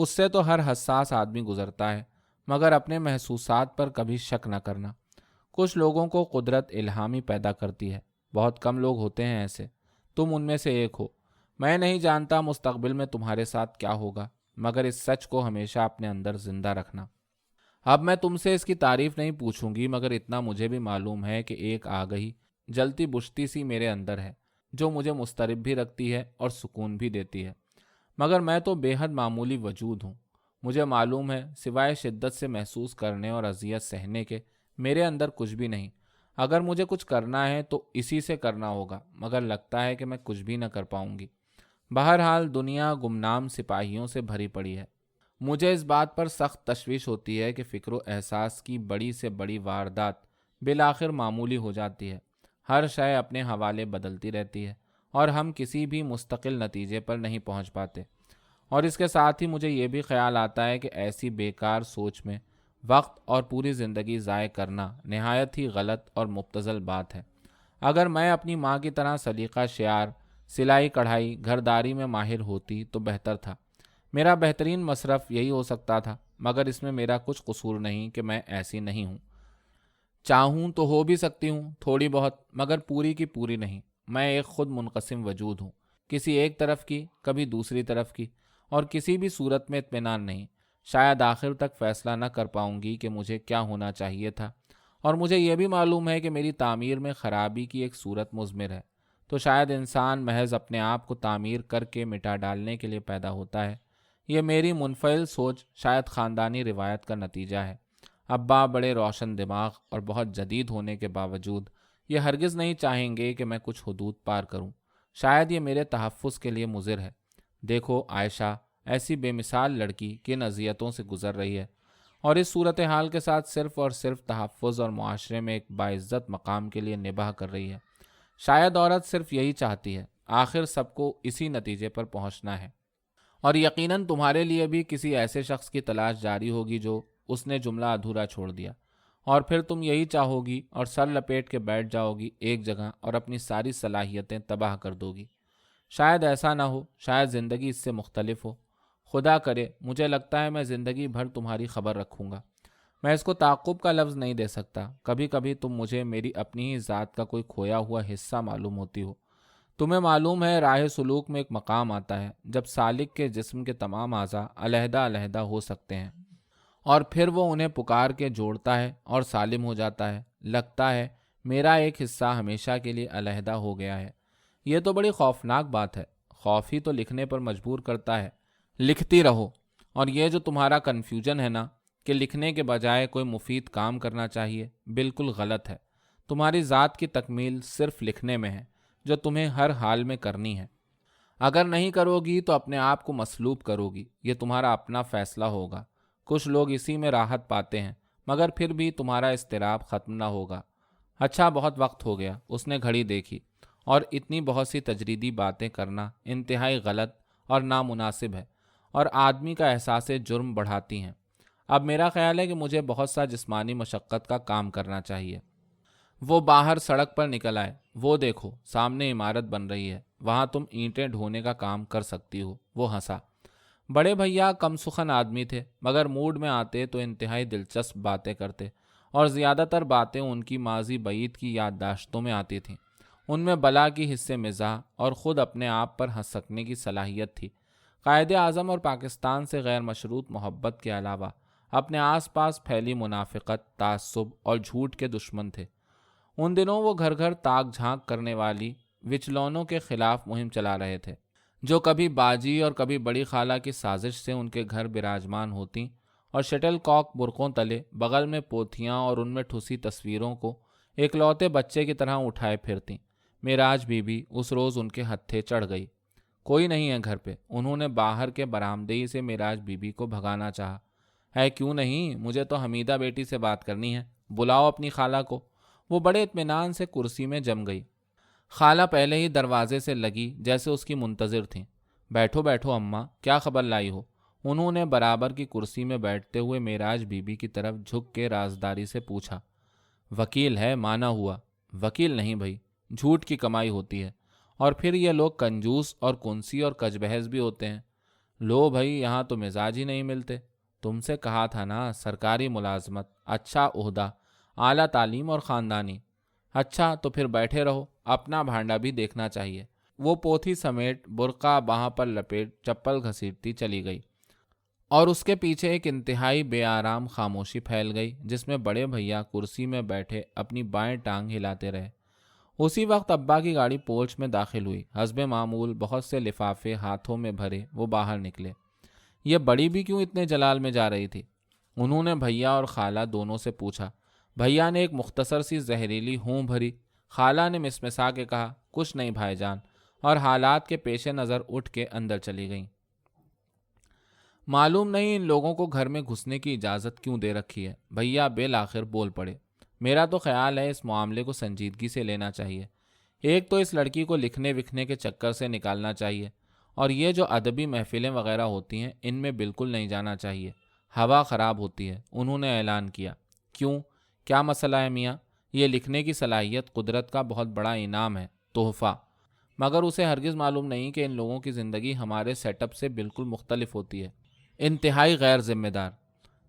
اس سے تو ہر حساس آدمی گزرتا ہے، مگر اپنے محسوسات پر کبھی شک نہ کرنا۔ کچھ لوگوں کو قدرت الہامی پیدا کرتی ہے، بہت کم لوگ ہوتے ہیں ایسے، تم ان میں سے ایک ہو۔ میں نہیں جانتا مستقبل میں تمہارے ساتھ کیا ہوگا، مگر اس سچ کو ہمیشہ اپنے اندر زندہ رکھنا۔ اب میں تم سے اس کی تعریف نہیں پوچھوں گی، مگر اتنا مجھے بھی معلوم ہے کہ ایک آگہی جلتی بجھتی سی میرے اندر ہے، جو مجھے مضطرب بھی رکھتی ہے اور سکون بھی دیتی ہے، مگر میں تو بے حد معمولی وجود ہوں۔ مجھے معلوم ہے سوائے شدت سے محسوس کرنے اور اذیت سہنے کے میرے اندر کچھ بھی نہیں۔ اگر مجھے کچھ کرنا ہے تو اسی سے کرنا ہوگا، مگر لگتا ہے کہ میں کچھ بھی نہ کر پاؤں گی۔ بہرحال دنیا گمنام سپاہیوں سے بھری پڑی ہے۔ مجھے اس بات پر سخت تشویش ہوتی ہے کہ فکر و احساس کی بڑی سے بڑی واردات بالآخر معمولی ہو جاتی ہے۔ ہر شے اپنے حوالے بدلتی رہتی ہے اور ہم کسی بھی مستقل نتیجے پر نہیں پہنچ پاتے۔ اور اس کے ساتھ ہی مجھے یہ بھی خیال آتا ہے کہ ایسی بیکار سوچ میں وقت اور پوری زندگی ضائع کرنا نہایت ہی غلط اور مبتذل بات ہے۔ اگر میں اپنی ماں کی طرح سلیقہ شعار، سلائی کڑھائی، گھرداری میں ماہر ہوتی تو بہتر تھا۔ میرا بہترین مصرف یہی ہو سکتا تھا، مگر اس میں میرا کچھ قصور نہیں کہ میں ایسی نہیں ہوں۔ چاہوں تو ہو بھی سکتی ہوں تھوڑی بہت، مگر پوری کی پوری نہیں۔ میں ایک خود منقسم وجود ہوں، کسی ایک طرف کی، کبھی دوسری طرف کی، اور کسی بھی صورت میں اطمینان نہیں۔ شاید آخر تک فیصلہ نہ کر پاؤں گی کہ مجھے کیا ہونا چاہیے تھا، اور مجھے یہ بھی معلوم ہے کہ میری تعمیر میں خرابی کی ایک صورت مضمر ہے۔ تو شاید انسان محض اپنے آپ کو تعمیر کر کے مٹا ڈالنے کے لیے پیدا ہوتا ہے۔ یہ میری منفعل سوچ شاید خاندانی روایت کا نتیجہ ہے۔ ابا بڑے روشن دماغ اور بہت جدید ہونے کے باوجود یہ ہرگز نہیں چاہیں گے کہ میں کچھ حدود پار کروں۔ شاید یہ میرے تحفظ کے لیے مضر ہے۔ دیکھو عائشہ، ایسی بے مثال لڑکی کن اذیتوں سے گزر رہی ہے، اور اس صورتحال کے ساتھ صرف اور صرف تحفظ اور معاشرے میں ایک باعزت مقام کے لیے نباہ کر رہی ہے۔ شاید عورت صرف یہی چاہتی ہے، آخر سب کو اسی نتیجے پر پہنچنا ہے۔ اور یقیناً تمہارے لیے بھی کسی ایسے شخص کی تلاش جاری ہوگی جو اس نے جملہ ادھورا چھوڑ دیا، اور پھر تم یہی چاہو گی اور سر لپیٹ کے بیٹھ جاؤ گی ایک جگہ اور اپنی ساری صلاحیتیں تباہ کر دو گی۔ شاید ایسا نہ ہو، شاید زندگی اس سے مختلف ہو۔ خدا کرے، مجھے لگتا ہے میں زندگی بھر تمہاری خبر رکھوں گا۔ میں اس کو تعقب کا لفظ نہیں دے سکتا۔ کبھی کبھی تم مجھے میری اپنی ہی ذات کا کوئی کھویا ہوا حصہ معلوم ہوتی ہو۔ تمہیں معلوم ہے راہ سلوک میں ایک مقام آتا ہے جب سالک کے جسم کے تمام اعضاء علیحدہ علیحدہ ہو سکتے ہیں، اور پھر وہ انہیں پکار کے جوڑتا ہے اور سالم ہو جاتا ہے۔ لگتا ہے میرا ایک حصہ ہمیشہ کے لیے علیحدہ ہو گیا ہے۔ یہ تو بڑی خوفناک بات ہے۔ خوف ہی تو لکھنے پر مجبور کرتا ہے۔ لکھتی رہو۔ اور یہ جو تمہارا کنفیوژن ہے نا کہ لکھنے کے بجائے کوئی مفید کام کرنا چاہیے، بالکل غلط ہے۔ تمہاری ذات کی تکمیل صرف لکھنے میں ہے، جو تمہیں ہر حال میں کرنی ہے۔ اگر نہیں کرو گی تو اپنے آپ کو مسلوب کرو گی، یہ تمہارا اپنا فیصلہ ہوگا۔ کچھ لوگ اسی میں راحت پاتے ہیں، مگر پھر بھی تمہارا اضطراب ختم نہ ہوگا۔ اچھا، بہت وقت ہو گیا۔ اس نے گھڑی دیکھی۔ اور اتنی بہت سی تجریدی باتیں کرنا انتہائی غلط اور نامناسب ہے، اور آدمی کا احساس جرم بڑھاتی ہیں۔ اب میرا خیال ہے کہ مجھے بہت سا جسمانی مشقت کا کام کرنا چاہیے۔ وہ باہر سڑک پر نکل آئے۔ وہ دیکھو، سامنے عمارت بن رہی ہے، وہاں تم اینٹیں ڈھونے کا کام کر سکتی ہو۔ وہ ہنسا۔ بڑے بھیا کم سخن آدمی تھے، مگر موڈ میں آتے تو انتہائی دلچسپ باتیں کرتے، اور زیادہ تر باتیں ان کی ماضی بعید کی یادداشتوں میں آتی تھیں۔ ان میں بلا کی حصے مزاح اور خود اپنے آپ پر ہنس سکنے کی صلاحیت تھی۔ قائد اعظم اور پاکستان سے غیر مشروط محبت کے علاوہ اپنے آس پاس پھیلی منافقت، تعصب اور جھوٹ کے دشمن تھے۔ ان دنوں وہ گھر گھر تاک جھانک کرنے والی وچلونوں کے خلاف مہم چلا رہے تھے، جو کبھی باجی اور کبھی بڑی خالہ کی سازش سے ان کے گھر براجمان ہوتیں، اور شٹل کاک برقوں تلے بغل میں پوتھیاں اور ان میں ٹھسی تصویروں کو اکلوتے بچے کی طرح اٹھائے پھرتیں۔ معراج بی بی اس روز ان کے ہتھے چڑھ گئی۔ کوئی نہیں ہے گھر پہ۔ انہوں نے باہر کے برآمدے سے معراج بی بی کو بھگانا چاہا۔ ہے کیوں نہیں، مجھے تو حمیدہ بیٹی سے بات کرنی ہے، بلاؤ اپنی خالہ کو۔ وہ بڑے اطمینان سے کرسی میں جم گئی۔ خالہ پہلے ہی دروازے سے لگی جیسے اس کی منتظر تھیں۔ بیٹھو بیٹھو اماں، کیا خبر لائی ہو؟ انہوں نے برابر کی کرسی میں بیٹھتے ہوئے معراج بی بی کی طرف جھک کے رازداری سے پوچھا۔ وکیل ہے، مانا ہوا۔ وکیل نہیں بھائی، جھوٹ کی کمائی ہوتی ہے، اور پھر یہ لوگ کنجوس اور کنسی اور کج بحث بھی ہوتے ہیں۔ لو بھائی، یہاں تو مزاج ہی نہیں ملتے۔ تم سے کہا تھا نا، سرکاری ملازمت، اچھا عہدہ، اعلیٰ تعلیم اور خاندانی۔ اچھا تو پھر بیٹھے رہو، اپنا بھانڈا بھی دیکھنا چاہیے۔ وہ پوتھی سمیٹ برقع باہ پر لپیٹ چپل گھسیٹتی چلی گئی، اور اس کے پیچھے ایک انتہائی بے آرام خاموشی پھیل گئی جس میں بڑے بھیا کرسی میں بیٹھے اپنی بائیں ٹانگ ہلاتے رہے۔ اسی وقت ابا کی گاڑی پورچ میں داخل ہوئی۔ حسب معمول بہت سے لفافے ہاتھوں میں بھرے وہ باہر نکلے۔ یہ بڑی بھی کیوں اتنے جلال میں جا رہی تھی؟ انہوں نے بھیا اور خالہ دونوں سے پوچھا۔ بھیا نے ایک مختصر سی زہریلی ہوں بھری۔ خالہ نے مسمسا کے کہا، کچھ نہیں بھائی جان، اور حالات کے پیش نظر اٹھ کے اندر چلی گئیں۔ معلوم نہیں ان لوگوں کو گھر میں گھسنے کی اجازت کیوں دے رکھی ہے۔ بھیا بالآخر بول پڑے، میرا تو خیال ہے اس معاملے کو سنجیدگی سے لینا چاہیے۔ ایک تو اس لڑکی کو لکھنے وکھنے کے چکر سے نکالنا چاہیے، اور یہ جو ادبی محفلیں وغیرہ ہوتی ہیں ان میں بالکل نہیں جانا چاہیے، ہوا خراب ہوتی ہے۔ انہوں نے اعلان کیا۔ کیوں؟ کیا مسئلہ ہے میاں؟ یہ لکھنے کی صلاحیت قدرت کا بہت بڑا انعام ہے، تحفہ، مگر اسے ہرگز معلوم نہیں کہ ان لوگوں کی زندگی ہمارے سیٹ اپ سے بالکل مختلف ہوتی ہے، انتہائی غیر ذمہ دار۔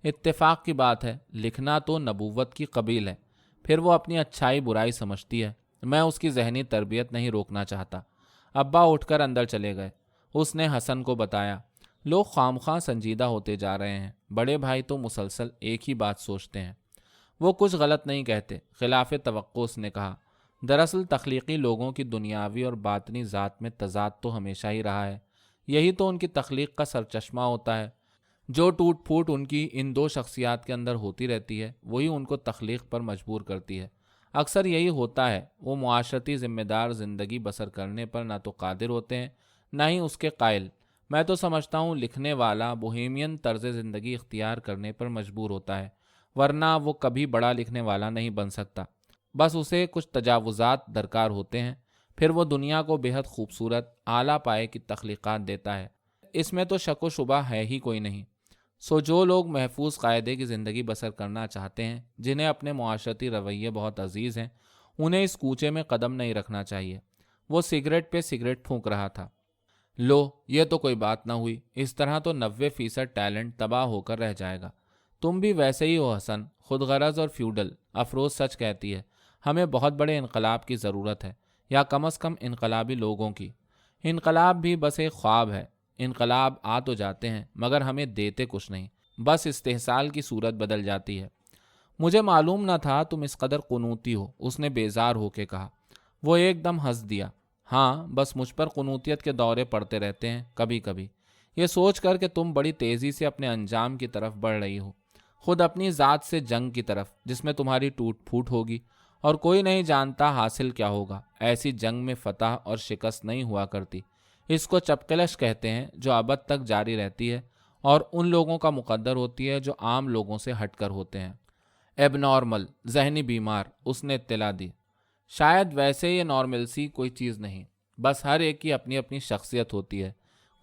اتفاق کی بات ہے، لکھنا تو نبوت کی قبیل ہے، پھر وہ اپنی اچھائی برائی سمجھتی ہے۔ میں اس کی ذہنی تربیت نہیں روکنا چاہتا۔ ابا اٹھ کر اندر چلے گئے۔ اس نے حسن کو بتایا، لوگ خامخواہ سنجیدہ ہوتے جا رہے ہیں، بڑے بھائی تو مسلسل ایک ہی بات سوچتے ہیں۔ وہ کچھ غلط نہیں کہتے، خلاف توقع اس نے کہا۔ دراصل تخلیقی لوگوں کی دنیاوی اور باطنی ذات میں تضاد تو ہمیشہ ہی رہا ہے، یہی تو ان کی تخلیق کا سرچشمہ ہوتا ہے۔ جو ٹوٹ پھوٹ ان کی ان دو شخصیات کے اندر ہوتی رہتی ہے وہی ان کو تخلیق پر مجبور کرتی ہے۔ اکثر یہی ہوتا ہے، وہ معاشرتی ذمہ دار زندگی بسر کرنے پر نہ تو قادر ہوتے ہیں نہ ہی اس کے قائل۔ میں تو سمجھتا ہوں لکھنے والا بوہیمین طرز زندگی اختیار کرنے پر مجبور ہوتا ہے، ورنہ وہ کبھی بڑا لکھنے والا نہیں بن سکتا۔ بس اسے کچھ تجاوزات درکار ہوتے ہیں، پھر وہ دنیا کو بے حد خوبصورت اعلیٰ پائے کی تخلیقات دیتا ہے۔ اس میں تو شک و شبہ ہے ہی کوئی نہیں۔ سو جو لوگ محفوظ قاعدے کی زندگی بسر کرنا چاہتے ہیں، جنہیں اپنے معاشرتی رویے بہت عزیز ہیں، انہیں اس کوچے میں قدم نہیں رکھنا چاہیے۔ وہ سگریٹ پہ سگریٹ پھونک رہا تھا۔ لو، یہ تو کوئی بات نہ ہوئی، اس طرح تو 90% ٹیلنٹ تباہ ہو کر رہ جائے گا۔ تم بھی ویسے ہی ہو حسن، خود غرض اور فیوڈل۔ افروز سچ کہتی ہے، ہمیں بہت بڑے انقلاب کی ضرورت ہے، یا کم از کم انقلابی لوگوں کی۔ انقلاب بھی بس ایک خواب ہے۔ انقلاب آ تو جاتے ہیں مگر ہمیں دیتے کچھ نہیں، بس استحصال کی صورت بدل جاتی ہے۔ مجھے معلوم نہ تھا تم اس قدر قنوتی ہو، اس نے بیزار ہو کے کہا۔ وہ ایک دم ہنس دیا۔ ہاں، بس مجھ پر قنوتیت کے دورے پڑتے رہتے ہیں کبھی کبھی، یہ سوچ کر کہ تم بڑی تیزی سے اپنے انجام کی طرف بڑھ رہی ہو، خود اپنی ذات سے جنگ کی طرف جس میں تمہاری ٹوٹ پھوٹ ہوگی، اور کوئی نہیں جانتا حاصل کیا ہوگا۔ ایسی جنگ میں فتح اور شکست نہیں ہوا کرتی، اس کو چپقلش کہتے ہیں، جو ابد تک جاری رہتی ہے اور ان لوگوں کا مقدر ہوتی ہے جو عام لوگوں سے ہٹ کر ہوتے ہیں۔ ایب نارمل، ذہنی بیمار، اس نے اطلاع دی۔ شاید ویسے یہ نارملسی کوئی چیز نہیں، بس ہر ایک کی اپنی اپنی شخصیت ہوتی ہے،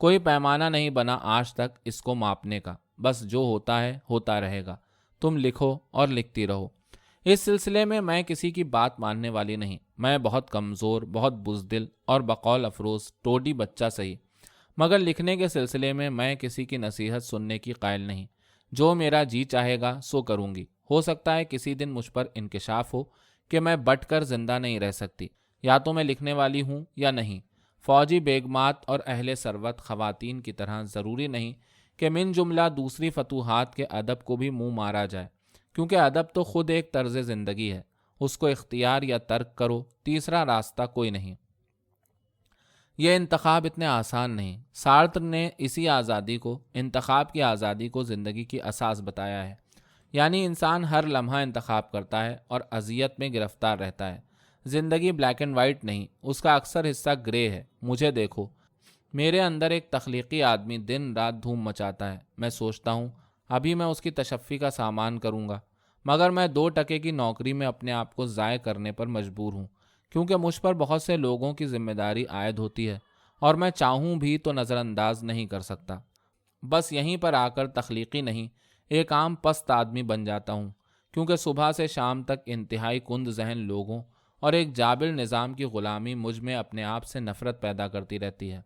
کوئی پیمانہ نہیں بنا آج تک اس کو ماپنے کا، بس جو ہوتا ہے ہوتا رہے گا۔ تم لکھو اور لکھتی رہو۔ اس سلسلے میں میں کسی کی بات ماننے والی نہیں، میں بہت کمزور، بہت بزدل اور بقول افروز ٹوڈی بچہ صحیح، مگر لکھنے کے سلسلے میں کسی کی نصیحت سننے کی قائل نہیں۔ جو میرا جی چاہے گا سو کروں گی۔ ہو سکتا ہے کسی دن مجھ پر انکشاف ہو کہ میں بٹ کر زندہ نہیں رہ سکتی، یا تو میں لکھنے والی ہوں یا نہیں۔ فوجی بیگمات اور اہل ثروت خواتین کی طرح ضروری نہیں کہ من جملہ دوسری فتوحات کے ادب کو بھی منہ مارا جائے، کیونکہ ادب تو خود ایک طرز زندگی ہے، اس کو اختیار یا ترک کرو، تیسرا راستہ کوئی نہیں۔ یہ انتخاب اتنے آسان نہیں۔ سارتر نے اسی آزادی کو، انتخاب کی آزادی کو زندگی کی اساس بتایا ہے، یعنی انسان ہر لمحہ انتخاب کرتا ہے اور اذیت میں گرفتار رہتا ہے۔ زندگی بلیک اینڈ وائٹ نہیں، اس کا اکثر حصہ گرے ہے۔ مجھے دیکھو، میرے اندر ایک تخلیقی آدمی دن رات دھوم مچاتا ہے، میں سوچتا ہوں ابھی میں اس کی تشفی کا سامان کروں گا، مگر میں 2 کی نوکری میں اپنے آپ کو ضائع کرنے پر مجبور ہوں، کیونکہ مجھ پر بہت سے لوگوں کی ذمہ داری عائد ہوتی ہے اور میں چاہوں بھی تو نظر انداز نہیں کر سکتا۔ بس یہیں پر آ کر تخلیقی نہیں، ایک عام پست آدمی بن جاتا ہوں، کیونکہ صبح سے شام تک انتہائی کند ذہن لوگوں اور ایک جابر نظام کی غلامی مجھ میں اپنے آپ سے نفرت پیدا کرتی رہتی ہے۔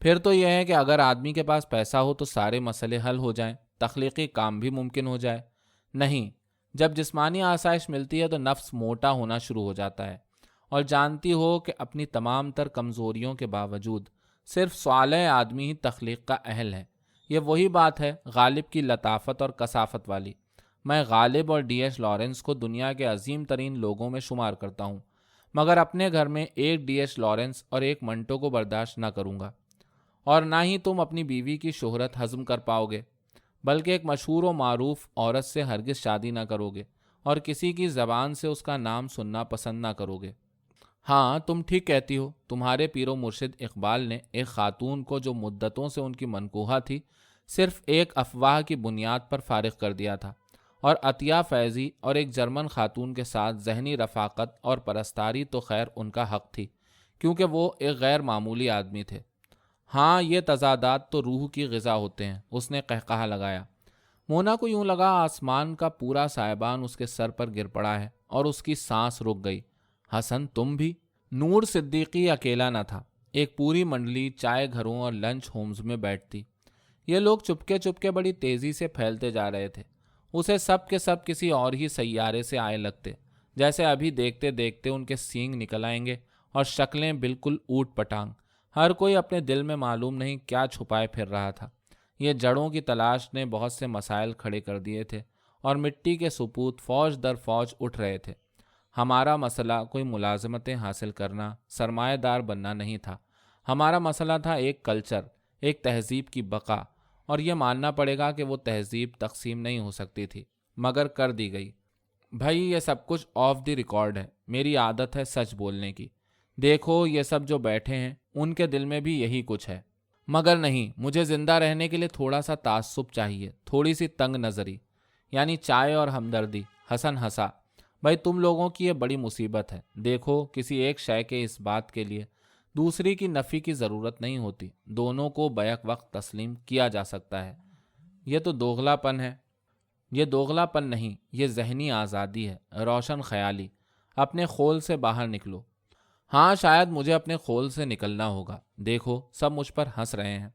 پھر تو یہ ہے کہ اگر آدمی کے پاس پیسہ ہو تو سارے مسئلے حل ہو جائیں، تخلیقی کام بھی ممکن ہو جائے۔ نہیں، جب جسمانی آسائش ملتی ہے تو نفس موٹا ہونا شروع ہو جاتا ہے، اور جانتی ہو کہ اپنی تمام تر کمزوریوں کے باوجود صرف صالح آدمی ہی تخلیق کا اہل ہے۔ یہ وہی بات ہے غالب کی لطافت اور کثافت والی۔ میں غالب اور ڈی ایچ لارنس کو دنیا کے عظیم ترین لوگوں میں شمار کرتا ہوں، مگر اپنے گھر میں ایک ڈی ایچ لارنس اور ایک منٹو کو برداشت نہ کروں گا، اور نہ ہی تم اپنی بیوی کی شہرت ہضم کر پاؤ گے، بلکہ ایک مشہور و معروف عورت سے ہرگز شادی نہ کرو گے، اور کسی کی زبان سے اس کا نام سننا پسند نہ کرو گے۔ ہاں، تم ٹھیک کہتی ہو، تمہارے پیر و مرشد اقبال نے ایک خاتون کو جو مدتوں سے ان کی منکوہہ تھی، صرف ایک افواہ کی بنیاد پر فارغ کر دیا تھا، اور عطیہ فیضی اور ایک جرمن خاتون کے ساتھ ذہنی رفاقت اور پرستاری تو خیر ان کا حق تھی، کیونکہ وہ ایک غیر معمولی آدمی تھے۔ ہاں، یہ تضادات تو روح کی غذا ہوتے ہیں، اس نے قہقہہ لگایا۔ مونا کو یوں لگا آسمان کا پورا سائبان اس کے سر پر گر پڑا ہے، اور اس کی سانس رک گئی۔ حسن، تم بھی؟ نور صدیقی اکیلا نہ تھا، ایک پوری منڈلی چائے گھروں اور لنچ ہومز میں بیٹھتی۔ یہ لوگ چپکے چپکے بڑی تیزی سے پھیلتے جا رہے تھے، اسے سب کے سب کسی اور ہی سیارے سے آئے لگتے، جیسے ابھی دیکھتے دیکھتے ان کے سینگ نکل آئیں گے، اور شکلیں بالکل اوٹ پٹانگ۔ ہر کوئی اپنے دل میں معلوم نہیں کیا چھپائے پھر رہا تھا۔ یہ جڑوں کی تلاش نے بہت سے مسائل کھڑے کر دیے تھے، اور مٹی کے سپوت فوج در فوج اٹھ رہے تھے۔ ہمارا مسئلہ کوئی ملازمتیں حاصل کرنا، سرمایہ دار بننا نہیں تھا، ہمارا مسئلہ تھا ایک کلچر، ایک تہذیب کی بقا، اور یہ ماننا پڑے گا کہ وہ تہذیب تقسیم نہیں ہو سکتی تھی، مگر کر دی گئی۔ بھائی، یہ سب کچھ آف دی ریکارڈ ہے، میری عادت ہے سچ بولنے کی۔ دیکھو، یہ سب جو بیٹھے ہیں ان کے دل میں بھی یہی کچھ ہے، مگر نہیں، مجھے زندہ رہنے کے لیے تھوڑا سا تعصب چاہیے، تھوڑی سی تنگ نظری، یعنی چائے اور ہمدردی۔ حسن ہنسا۔ بھائی، تم لوگوں کی یہ بڑی مصیبت ہے۔ دیکھو، کسی ایک شے کے اس بات کے لیے دوسری کی نفی کی ضرورت نہیں ہوتی، دونوں کو بیک وقت تسلیم کیا جا سکتا ہے۔ یہ تو دوغلا پن ہے۔ یہ دوغلا پن نہیں، یہ ذہنی آزادی ہے، روشن خیالی۔ اپنے خول سے باہر نکلو۔ ہاں، شاید مجھے اپنے خول سے نکلنا ہوگا۔ دیکھو، سب مجھ پر ہنس رہے ہیں،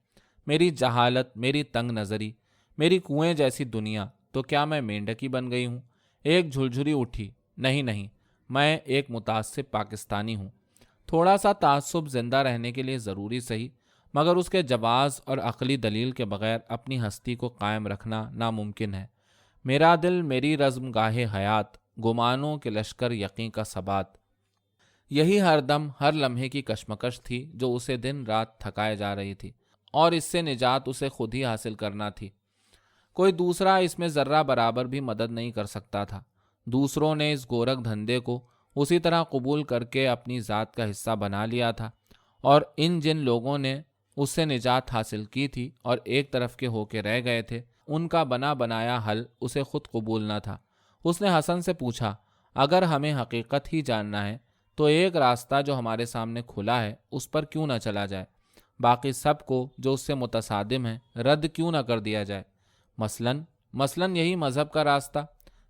میری جہالت، میری تنگ نظری، میری کنویں جیسی دنیا۔ تو کیا میں مینڈکی بن گئی ہوں؟ ایک جھلجھلی اٹھی۔ نہیں نہیں، میں ایک متعصب پاکستانی ہوں۔ تھوڑا سا تعصب زندہ رہنے کے لیے ضروری صحیح، مگر اس کے جواز اور عقلی دلیل کے بغیر اپنی ہستی کو قائم رکھنا ناممکن ہے۔ میرا دل، میری رزم گاہ حیات، گمانوں کے لشکر یقین کا ثبات، یہی ہر دم ہر لمحے کی کشمکش تھی جو اسے دن رات تھکائے جا رہی تھی، اور اس سے نجات اسے خود ہی حاصل کرنا تھی۔ کوئی دوسرا اس میں ذرہ برابر بھی مدد نہیں کر سکتا تھا۔ دوسروں نے اس گورکھ دھندے کو اسی طرح قبول کر کے اپنی ذات کا حصہ بنا لیا تھا، اور ان جن لوگوں نے اس سے نجات حاصل کی تھی اور ایک طرف کے ہو کے رہ گئے تھے، ان کا بنا بنایا حل اسے خود قبول نہ تھا۔ اس نے حسن سے پوچھا، اگر ہمیں حقیقت ہی جاننا ہے تو ایک راستہ جو ہمارے سامنے کھلا ہے اس پر کیوں نہ چلا جائے؟ باقی سب کو جو اس سے متصادم ہیں رد کیوں نہ کر دیا جائے؟ مثلاً یہی مذہب کا راستہ۔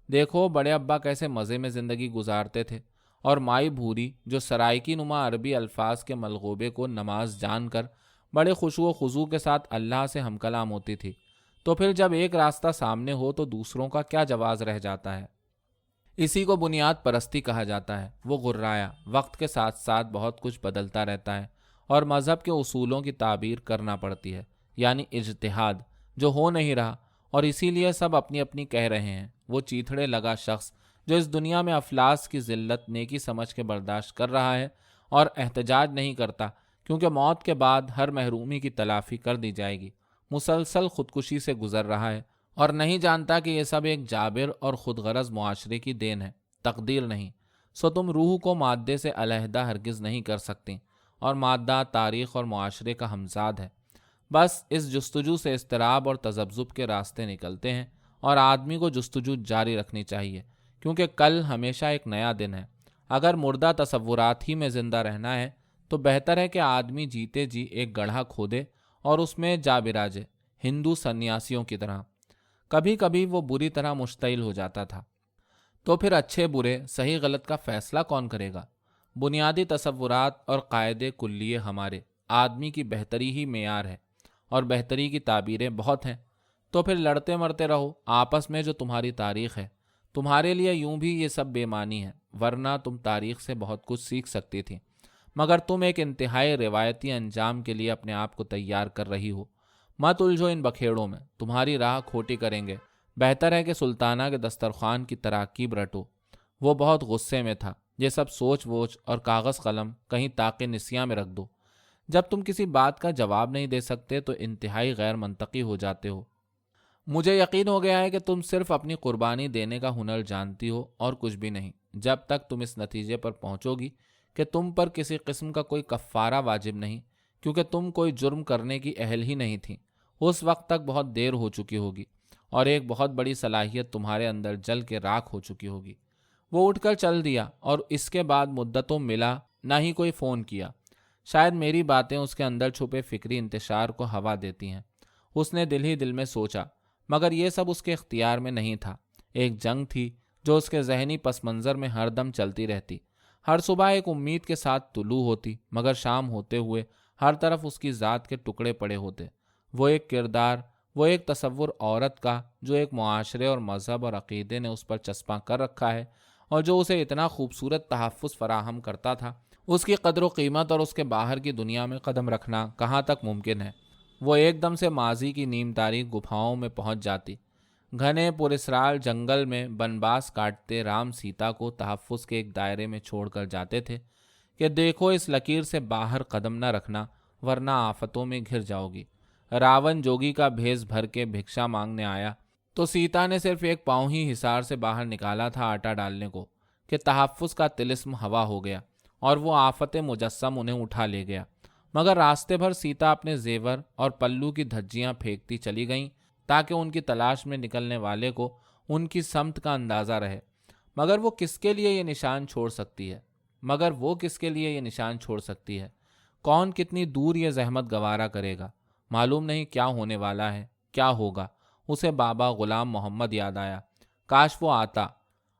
دیکھو، بڑے ابا کیسے مزے میں زندگی گزارتے تھے، اور مائی بھوری جو سرائکی نما عربی الفاظ کے ملغوبے کو نماز جان کر بڑے خشوع و خضوع کے ساتھ اللہ سے ہم کلام ہوتی تھی۔ تو پھر جب ایک راستہ سامنے ہو تو دوسروں کا کیا جواز رہ جاتا ہے؟ اسی کو بنیاد پرستی کہا جاتا ہے۔ وہ غرایا، وقت کے ساتھ ساتھ بہت کچھ بدلتا رہتا ہے، اور مذہب کے اصولوں کی تعبیر کرنا پڑتی ہے، یعنی اجتہاد، جو ہو نہیں رہا، اور اسی لیے سب اپنی اپنی کہہ رہے ہیں۔ وہ چیتھڑے لگا شخص جو اس دنیا میں افلاس کی ذلت نیکی سمجھ کے برداشت کر رہا ہے اور احتجاج نہیں کرتا، کیونکہ موت کے بعد ہر محرومی کی تلافی کر دی جائے گی، مسلسل خودکشی سے گزر رہا ہے، اور نہیں جانتا کہ یہ سب ایک جابر اور خود غرض معاشرے کی دین ہے، تقدیر نہیں۔ سو تم روح کو مادے سے علیحدہ ہرگز نہیں کر سکتی، اور مادہ تاریخ اور معاشرے کا ہمزاد ہے۔ بس اس جستجو سے اضطراب اور تذبذب کے راستے نکلتے ہیں، اور آدمی کو جستجو جاری رکھنی چاہیے، کیونکہ کل ہمیشہ ایک نیا دن ہے۔ اگر مردہ تصورات ہی میں زندہ رہنا ہے تو بہتر ہے کہ آدمی جیتے جی ایک گڑھا کھودے اور اس میں جا براجے، ہندو سنیاسیوں کی طرح۔ کبھی کبھی وہ بری طرح مشتعل ہو جاتا تھا۔ تو پھر اچھے برے، صحیح غلط کا فیصلہ کون کرے گا؟ بنیادی تصورات اور قاعدے کلیے ہمارے، آدمی کی بہتری ہی معیار ہے اور بہتری کی تعبیریں بہت ہیں، تو پھر لڑتے مرتے رہو آپس میں جو تمہاری تاریخ ہے۔ تمہارے لیے یوں بھی یہ سب بے معنی ہے، ورنہ تم تاریخ سے بہت کچھ سیکھ سکتی تھی، مگر تم ایک انتہائی روایتی انجام کے لیے اپنے آپ کو تیار کر رہی ہو۔ مت الجھو ان بکھیڑوں میں، تمہاری راہ کھوٹی کریں گے۔ بہتر ہے کہ سلطانہ کے دسترخوان کی تراکیب رٹو۔ وہ بہت غصے میں تھا۔ یہ سب سوچ ووچ اور کاغذ قلم کہیں طاق نسیاں میں رکھ دو۔ جب تم کسی بات کا جواب نہیں دے سکتے تو انتہائی غیر منطقی ہو جاتے ہو۔ مجھے یقین ہو گیا ہے کہ تم صرف اپنی قربانی دینے کا ہنر جانتی ہو اور کچھ بھی نہیں۔ جب تک تم اس نتیجے پر پہنچو گی کہ تم پر کسی قسم کا کوئی کفارہ واجب نہیں، کیونکہ تم کوئی جرم کرنے کی اہل ہی نہیں تھی، اس وقت تک بہت دیر ہو چکی ہوگی اور ایک بہت بڑی صلاحیت تمہارے اندر جل کے راکھ ہو چکی ہوگی۔ وہ اٹھ کر چل دیا اور اس کے بعد مدتوں ملا نہ ہی کوئی فون کیا۔ شاید میری باتیں اس کے اندر چھپے فکری انتشار کو ہوا دیتی ہیں، اس نے دل ہی دل میں سوچا، مگر یہ سب اس کے اختیار میں نہیں تھا۔ ایک جنگ تھی جو اس کے ذہنی پس منظر میں ہر دم چلتی رہتی۔ ہر صبح ایک امید کے ساتھ طلوع ہوتی، مگر شام ہوتے ہوئے ہر طرف اس کی ذات کے ٹکڑے پڑے ہوتے۔ وہ ایک کردار، وہ ایک تصور عورت کا جو ایک معاشرے اور مذہب اور عقیدے نے اس پر چسپاں کر رکھا ہے اور جو اسے اتنا خوبصورت تحفظ فراہم کرتا تھا، اس کی قدر و قیمت اور اس کے باہر کی دنیا میں قدم رکھنا کہاں تک ممکن ہے؟ وہ ایک دم سے ماضی کی نیم تاریک گپھاؤں میں پہنچ جاتی۔ گھنے پراسرار جنگل میں بنباس کاٹتے رام سیتا کو تحفظ کے ایک دائرے میں چھوڑ کر جاتے تھے کہ دیکھو اس لکیر سے باہر قدم نہ رکھنا ورنہ آفتوں میں گھر جاؤ گی۔ راون جوگی کا بھیس بھر کے بھکشا مانگنے آیا تو سیتا نے صرف ایک پاؤں ہی حصار سے باہر نکالا تھا آٹا ڈالنے کو کہ تحفظ کا طلسم ہوا ہو گیا اور وہ آفت مجسم انہیں اٹھا لے گیا۔ مگر راستے بھر سیتا اپنے زیور اور پلو کی دھجیاں پھینکتی چلی گئیں تاکہ ان کی تلاش میں نکلنے والے کو ان کی سمت کا اندازہ رہے۔ مگر وہ کس کے لیے یہ نشان چھوڑ سکتی ہے؟ کون کتنی دور یہ زحمت گوارا کرے گا؟ معلوم نہیں کیا ہونے والا ہے، کیا ہوگا۔ اسے بابا غلام محمد یاد آیا۔ کاش وہ آتا،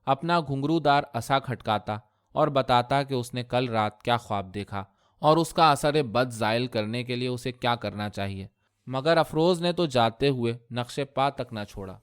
اپنا گھنگرو دار عصا کھٹکاتا اور بتاتا کہ اس نے کل رات کیا خواب دیکھا اور اس کا اثر بد زائل کرنے کے لیے اسے کیا کرنا چاہیے۔ مگر افروز نے تو جاتے ہوئے نقش پا تک نہ چھوڑا۔